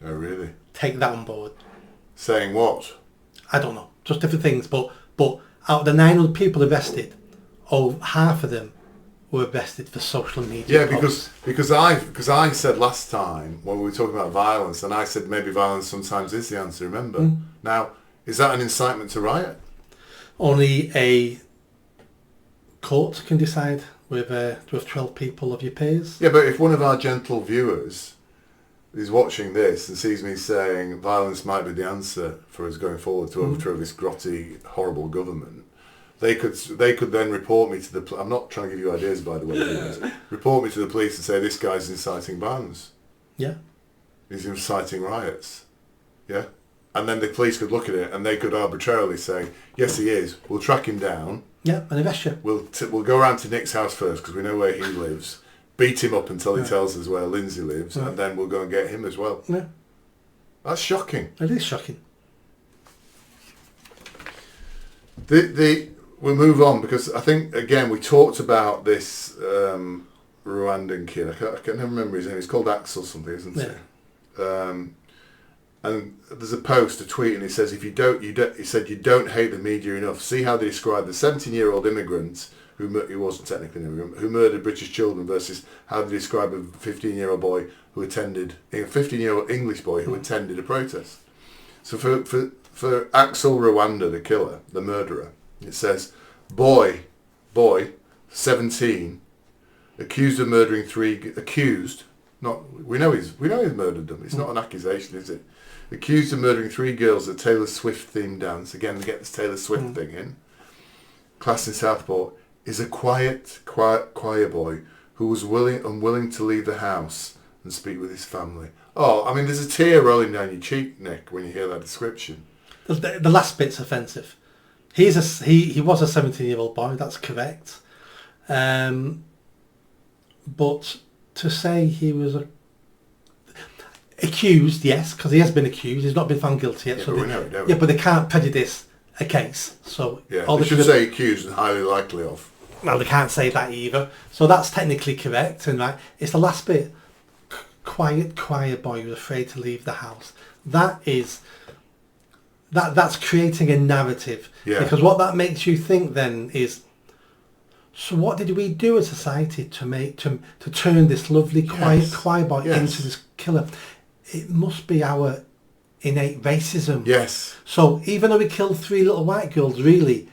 Oh, really?
Take that on board.
Saying what?
I don't know. Just different things, but out of the 900 people arrested, half of them were arrested for social media.
Yeah, because I said last time when we were talking about violence, and I said maybe violence sometimes is the answer. Remember? Now, is that an incitement to riot?
Only a court can decide with 12 people of your peers.
Yeah, but if one of our gentle viewers is watching this and sees me saying violence might be the answer for us going forward to overthrow this grotty, horrible government, they could then report me to the... I'm not trying to give you ideas, by the way. Report me to the police and say this guy's inciting violence.
Yeah.
He's inciting riots. Yeah. And then the police could look at it and they could arbitrarily say, yes, he is. We'll track him down.
Yeah, and arrest you.
We'll go around to Nick's house first because we know where he lives. Beat him up until he tells us where Lindsay lives, and then we'll go and get him as well.
Yeah.
That's shocking.
It is shocking.
We'll move on because I think, again, we talked about this Rwandan kid. I can never remember his name. He's called Axel something, isn't he? And there's a post, a tweet, and he says, he said, you don't hate the media enough. See how they describe the 17-year-old immigrant who wasn't technically an immigrant, who murdered British children versus how they describe a 15-year-old boy who attended, a 15-year-old English boy who attended a protest. So for Axel Rwanda, the killer, the murderer, it says, boy, 17, accused of murdering we know he's murdered them. It's not an accusation, is it? Accused of murdering 3 girls at Taylor Swift themed dance. Again, they get this Taylor Swift thing in. Class in Southport. Is a quiet choir boy who was unwilling to leave the house and speak with his family. Oh, I mean, there's a tear rolling down your cheek, Nick, when you hear that description.
The last bit's offensive. He was a 17-year-old boy. That's correct. But to say he was accused, yes, because he has been accused. He's not been found guilty yet.
Yeah,
so
but we know it, don't we?
Yeah, but they can't prejudice a case. So
they should say accused and highly likely of.
Well, they can't say that either. So that's technically correct. And right, it's the last bit. Quiet choir boy who was afraid to leave the house. That's creating a narrative.
Yeah.
Because what that makes you think then is, so what did we do as a society to turn this lovely quiet choir boy into this killer? It must be our innate racism.
Yes.
So even though we killed 3 little white girls, really,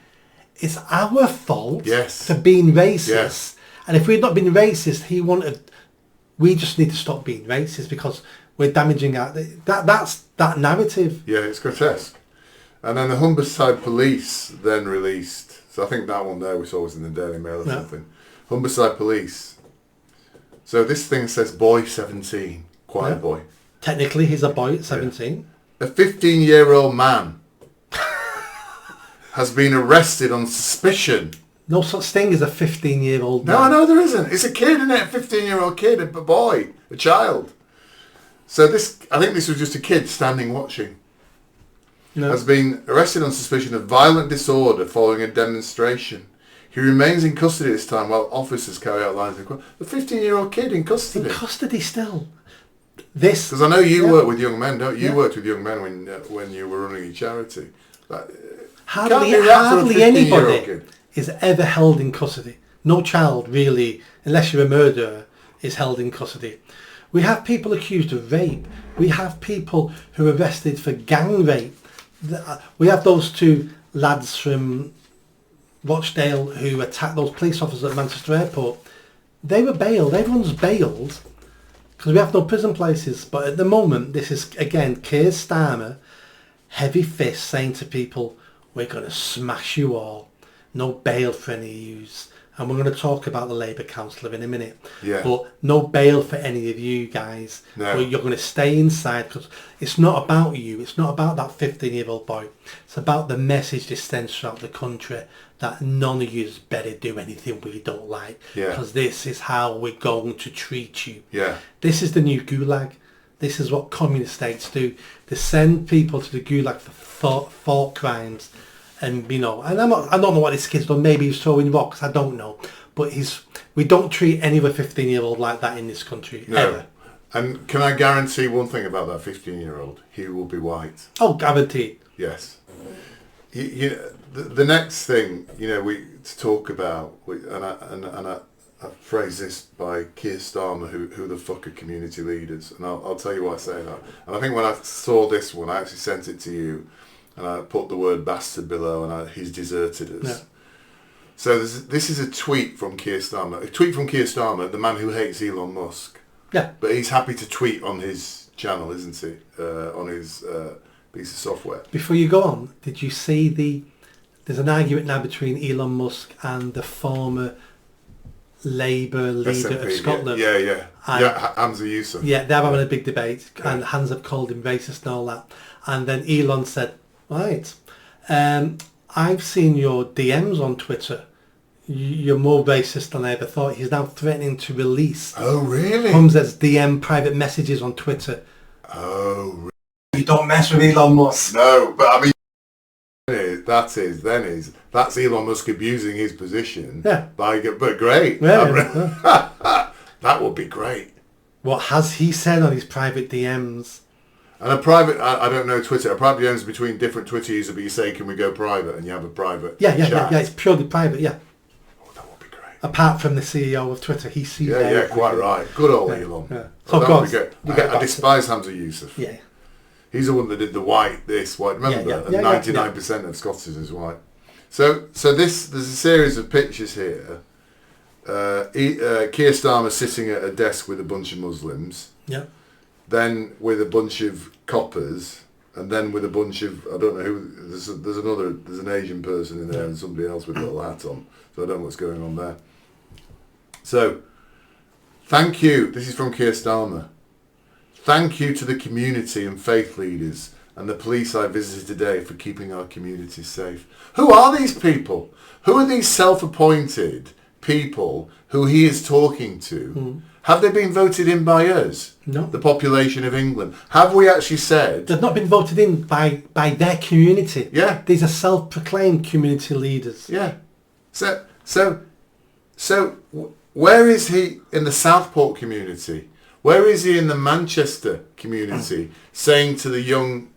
it's our fault for being racist.
Yes.
And if we'd not been racist, we just need to stop being racist because we're damaging that's that narrative.
Yeah, it's grotesque. And then the Humberside police then released So I think that one there we saw was in the Daily Mail or something. Humberside Police. So this thing says boy 17, quiet boy.
Technically, he's a boy at 17.
A 15-year-old man has been arrested on suspicion.
No such thing as a 15-year-old man.
No, there isn't. It's a kid, isn't it? A 15-year-old kid, a boy, a child. So I think this was just a kid standing watching. No. Has been arrested on suspicion of violent disorder following a demonstration. He remains in custody this time while officers carry out lines of inquiry. A 15-year-old kid in custody.
In custody still.
Because I know you work with young men, don't you? You worked with young men when you were running a charity.
Hardly anybody is ever held in custody. No child, really, unless you're a murderer, is held in custody. We have people accused of rape. We have people who are arrested for gang rape. We have those two lads from Rochdale who attacked those police officers at Manchester Airport. They were bailed. Everyone's bailed because we have no prison places. But at the moment, this is, again, Keir Starmer, heavy fist saying to people, we're going to smash you all. No bail for any of yous. And we're going to talk about the Labour councillor in a minute.
Yeah.
But no bail for any of you guys.
No.
You're going to stay inside because it's not about you. It's not about that 15-year-old boy. It's about the message this sends throughout the country that none of you better do anything we don't like. Because this is how we're going to treat you.
Yeah.
This is the new gulag. This is what communist states do. They send people to the gulag for thought crimes. And, and I don't know what this kid's done. Maybe he's throwing rocks. I don't know. But we don't treat any other 15-year-old like that in this country, ever.
And can I guarantee one thing about that 15-year-old? He will be white.
Oh, guaranteed.
Yes. The next thing, we to talk about, and I phrase this by Keir Starmer, who the fuck are community leaders? And I'll tell you why I say that. And I think when I saw this one, I actually sent it to you. And I put the word bastard below, and he's deserted us. Yeah. So this is a tweet from Keir Starmer. A tweet from Keir Starmer, the man who hates Elon Musk.
Yeah.
But he's happy to tweet on his channel, isn't he? On his piece of software.
Before you go on, did you see there's an argument now between Elon Musk and the former Labour leader
SMP,
of Scotland?
Yeah. Hamza Yusuf.
Yeah, they're having a big debate, and Hans have called him racist and all that. And then Elon said, right, I've seen your DMs on Twitter. You're more racist than I ever thought. He's now threatening to release Hamza's DM private messages on Twitter.
Oh, really?
You don't mess with Elon Musk.
No, but I mean, that's Elon Musk abusing his position.
Yeah.
But great.
Yeah.
That would be great.
What has he said on his private DMs?
And a private, I don't know Twitter, a private DMs between different Twitter users, but you say, can we go private? And you have a private chat.
Yeah, it's purely private, yeah.
Oh, that would be great.
Apart from the CEO of Twitter, he sees
Yeah, quite right. Good old Elon.
Yeah. So that would
be good. I despise Hamza Yusuf.
Yeah.
He's the one that did the white, remember? And 99% of Scots is white. So there's a series of pictures here. Keir Starmer sitting at a desk with a bunch of Muslims.
Yeah.
Then with a bunch of coppers, and then with a bunch of, I don't know who, there's an Asian person in there and somebody else with a little hat on, so I don't know what's going on there. So, thank you, this is from Keir Starmer. Thank you to the community and faith leaders and the police I visited today for keeping our communities safe. Who are these people? Who are these self-appointed people who he is talking to? Have they been voted in by us?
No.
The population of England. Have we actually said...
They've not been voted in by their community.
Yeah.
These are self-proclaimed community leaders.
Yeah. So where is he in the Southport community? Where is he in the Manchester community saying to the young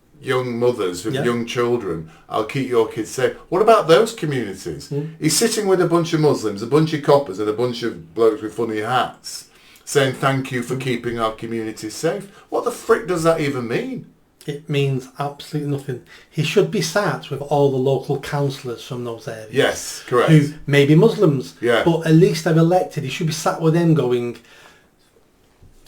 mothers with young children, I'll keep your kids safe? What about those communities? He's sitting with a bunch of Muslims, a bunch of coppers and a bunch of blokes with funny hats saying thank you for keeping our communities safe. What the frick does that even mean?
It means absolutely nothing. He should be sat with all the local councillors from those areas.
Yes, correct.
Who may be Muslims,
yeah.
but at least they're elected. He should be sat with them going,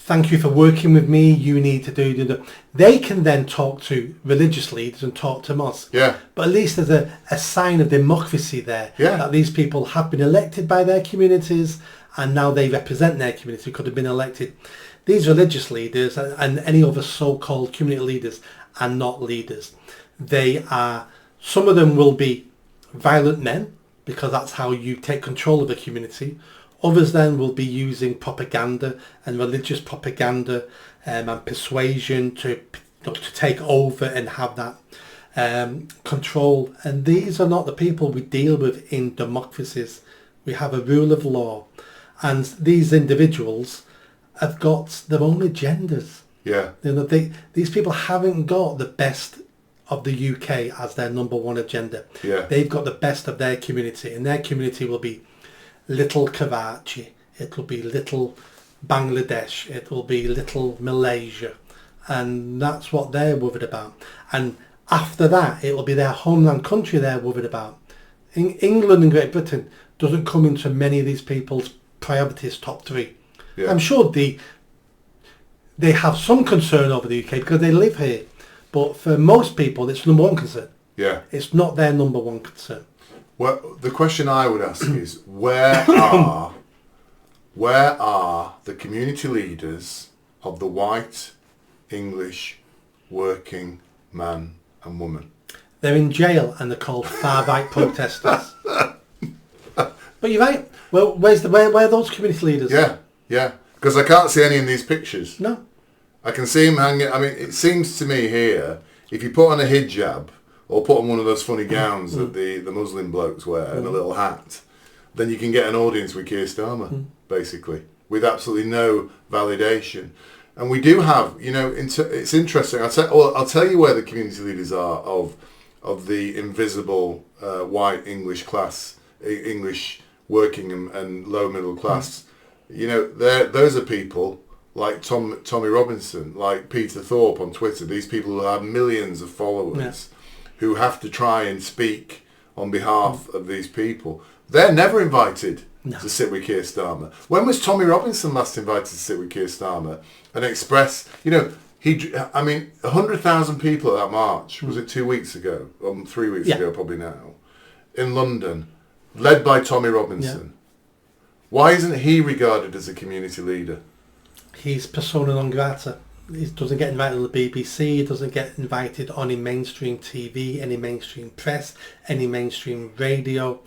thank you for working with me. You need to do. They can then talk to religious leaders and talk to mosques.
Yeah.
But at least there's a sign of democracy there.
Yeah.
That these people have been elected by their communities and now they represent their community, could have been elected. These religious leaders and any other so-called community leaders are not leaders. They are, some of them will be violent men because that's how you take control of a community. Others then will be using propaganda and religious propaganda and persuasion to take over and have that control. And these are not the people we deal with in democracies. We have a rule of law. And these individuals have got their own agendas.
Yeah.
You know, these people haven't got the best of the UK as their number one agenda.
Yeah.
They've got the best of their community, and their community will be little Karachi, it will be little Bangladesh, it will be little Malaysia, and that's what they're worried about. And after that, it will be their homeland country they're worried about. England and Great Britain doesn't come into many of these people's priorities top three.
Yeah.
I'm sure they have some concern over the UK because they live here, but for most people it's number one concern.
Yeah.
It's not their number one concern.
Well, the question I would ask is, where are the community leaders of the white English working man and woman?
They're in jail and they're called far-right protesters. But you're right. Well, where are those community leaders?
Yeah, yeah. Because I can't see any in these pictures.
No.
I can see them hanging. I mean, it seems to me here, if you put on a hijab or put on one of those funny gowns that the Muslim blokes wear and a little hat, then you can get an audience with Keir Starmer, basically, with absolutely no validation. And we do have, you know, it's interesting. I'll tell you where the community leaders are of the invisible white English class, English working and low middle class. You know, those are people like Tommy Robinson, like Peter Thorpe on Twitter. These people who have millions of followers, who have to try and speak on behalf of these people. They're never invited to sit with Keir Starmer. When was Tommy Robinson last invited to sit with Keir Starmer and express, you know, 100,000 people at that march, was it 2 weeks ago, 3 weeks ago probably now, in London, led by Tommy Robinson. Yeah. Why isn't he regarded as a community leader?
He's persona non grata. He doesn't get invited on the BBC, he doesn't get invited on any mainstream TV, any mainstream press, any mainstream radio.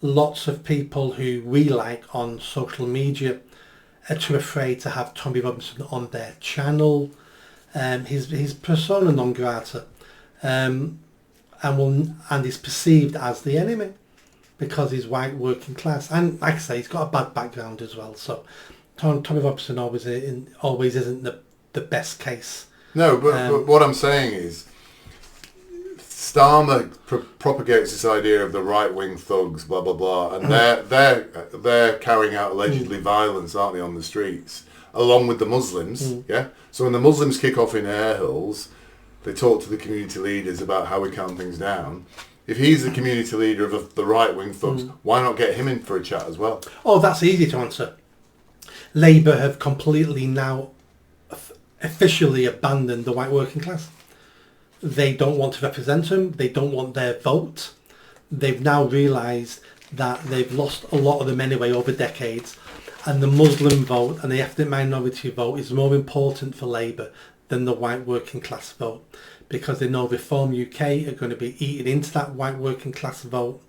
Lots of people who we like on social media are too afraid to have Tommy Robinson on their channel. He's persona non grata, and he's perceived as the enemy because he's white working class. And like I say, he's got a bad background as well. So Tommy Robinson always isn't the best case.
No, but what I'm saying is, Starmer propagates this idea of the right-wing thugs, blah blah blah, and they're carrying out allegedly violence, aren't they, on the streets, along with the Muslims. Yeah. So when the Muslims kick off in air holes, they talk to the community leaders about how we calm things down. If he's the community leader of the right-wing thugs, why not get him in for a chat as well?
Oh, that's easy to answer. Labour have completely now officially abandoned the white working class. They don't want to represent them. They don't want their vote. They've now realised that they've lost a lot of them anyway over decades, and the Muslim vote and the ethnic minority vote is more important for Labour than the white working class vote, because they know Reform UK are going to be eaten into that white working class vote,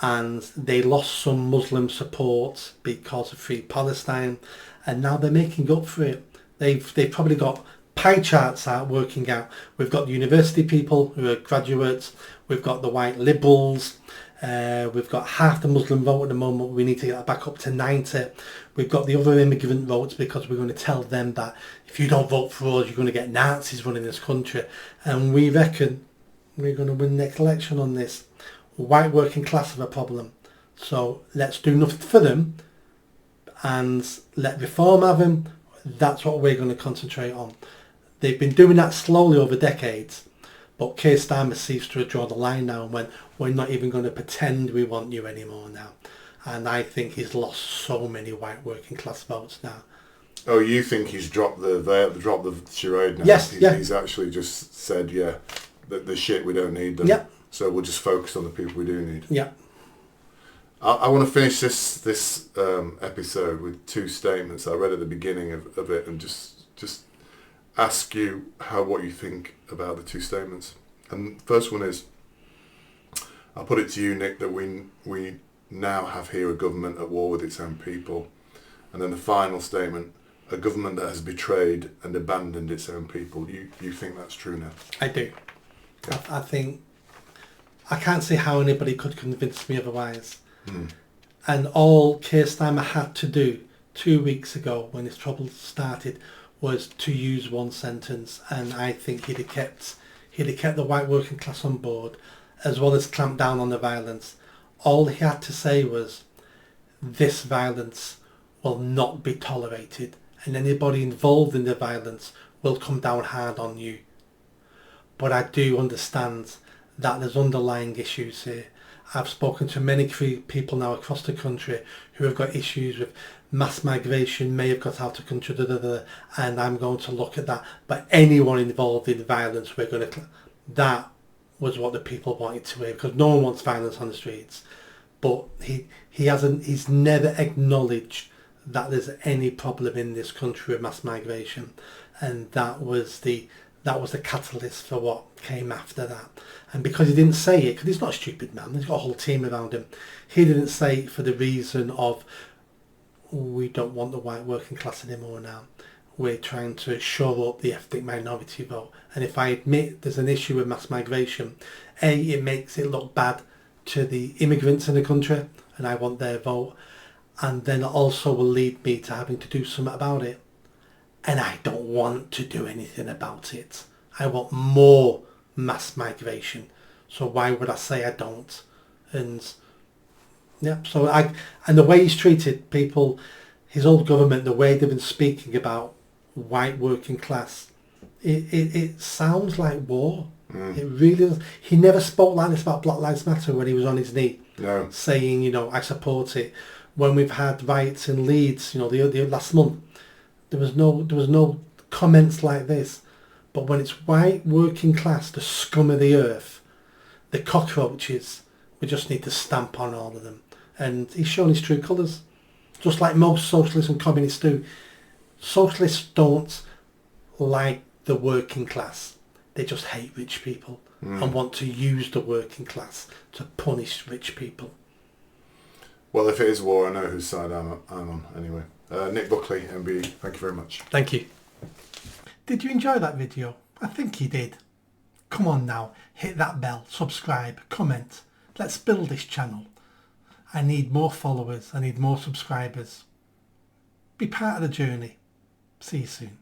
and they lost some Muslim support because of Free Palestine, and now they're making up for it. They've probably got pie charts out working out. We've got the university people who are graduates, we've got the white liberals, we've got half the Muslim vote at the moment. We need to get that back up to 90. We've got the other immigrant votes because we're going to tell them that if you don't vote for us, you're going to get Nazis running this country. And we reckon we're going to win the next election on this. White working class have a problem. So let's do nothing for them and let Reform have them. That's what we're going to concentrate on. They've been doing that slowly over decades, but Keir Starmer seems to have drawn the line now and went, we're not even going to pretend we want you anymore now. And I think he's lost so many white working class votes now.
Oh, you think he's dropped the charade now?
Yes,
He's actually just said, the shit, we don't need them.
Yeah.
So we'll just focus on the people we do need.
Yeah.
I want to finish this episode with two statements I read at the beginning of it, and just ask you what you think about the two statements. And the first one is, I'll put it to you, Nick, that we now have here a government at war with its own people. And then the final statement, a government that has betrayed and abandoned its own people. You think that's true now?
I do. Yeah. I think I can't see how anybody could convince me otherwise. And all Keir Starmer had to do 2 weeks ago when his trouble started was to use one sentence, and I think he'd have kept the white working class on board, as well as clamp down on the violence. All he had to say was, this violence will not be tolerated, and anybody involved in the violence will come down hard on you. But I do understand that there's underlying issues here. I've spoken to many people now across the country who have got issues with mass migration, may have got out of country, and I'm going to look at that. But anyone involved in violence, we're going to... That was what the people wanted to hear, because no one wants violence on the streets. But he's never acknowledged that there's any problem in this country with mass migration, and that was the catalyst for what came after that. And because he didn't say it, because he's not a stupid man, he's got a whole team around him, he didn't say it for the reason of, we don't want the white working class anymore now. We're trying to shore up the ethnic minority vote. And if I admit there's an issue with mass migration, it makes it look bad to the immigrants in the country, and I want their vote. And then it also will lead me to having to do something about it. And I don't want to do anything about it. I want more mass migration. So why would I say I don't? And yeah, and the way he's treated people, his old government, the way they've been speaking about white working class, it sounds like war. It really does. He never spoke like this about Black Lives Matter when he was on his knee, saying, I support it. When we've had riots in Leeds, the last month, there was no comments like this. But when it's white working class, the scum of the earth, the cockroaches, we just need to stamp on all of them. And he's shown his true colours, just like most socialists and communists do. Socialists don't like the working class. They just hate rich people and want to use the working class to punish rich people.
Well, if it is war, I know whose side I'm on anyway. Nick Buckley, MB, thank you very much.
Thank you. Did you enjoy that video? I think you did. Come on now, hit that bell, subscribe, comment. Let's build this channel. I need more followers, I need more subscribers. Be part of the journey. See you soon.